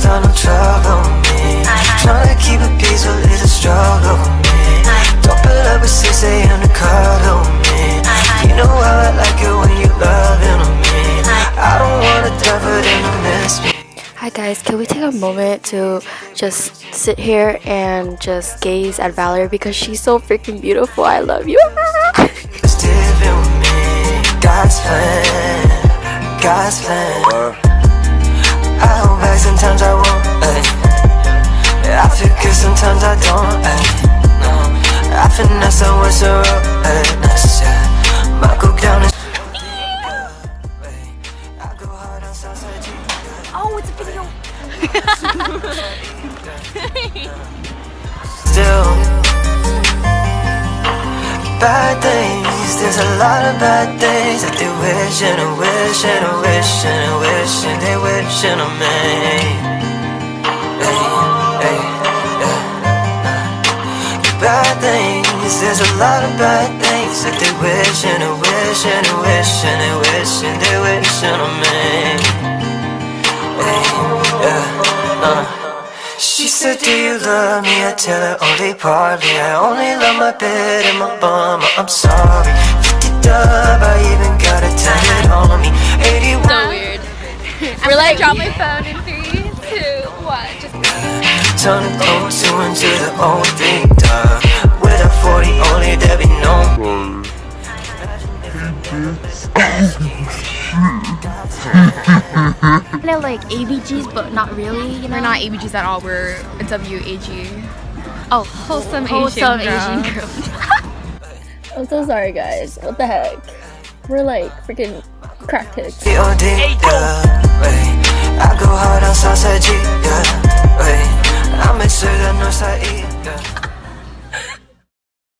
time, don't trouble me. Trying to keep it peaceful is a struggle for me. Don't put up with 6 a.m. to cuddle me. You know how I like it when you loving on me. I don't wanna die for them to miss me. Hi guys, can we take a moment to just sit here and just gaze at Valerie because she's so freaking beautiful. I love you. It's different with me. God's plan, God's plan. I hold back, sometimes I won't. I feel good, sometimes I don't. I finesse, I was a roughness. Might go down and I go hard on Southside G. Oh, it's a video. Still, bad things. There's a lot of bad things that they wish and a wish and a wish and a wish and they wish and a me. Bad things, there's a lot of bad things that they wish and a wish and a wish and a wish and they wish and a me. She said, do you love me? I tell her only partly. I only love my bed and my bum. I'm sorry. 50 dub, I even got a tatted on me. 81. So weird. We're like, drop my phone in 3, 2, 1. Just turn the code 2 into the old thing, duh. With a 40 only, there be no. They're like ABGs, but not really. You know? we're not ABGs at all. We're a WAG. Oh, Wholesome wholesome Asian Asian girl. I'm so sorry, guys. What the heck? We're like freaking crackheads. I go hard on Southside G, yeah.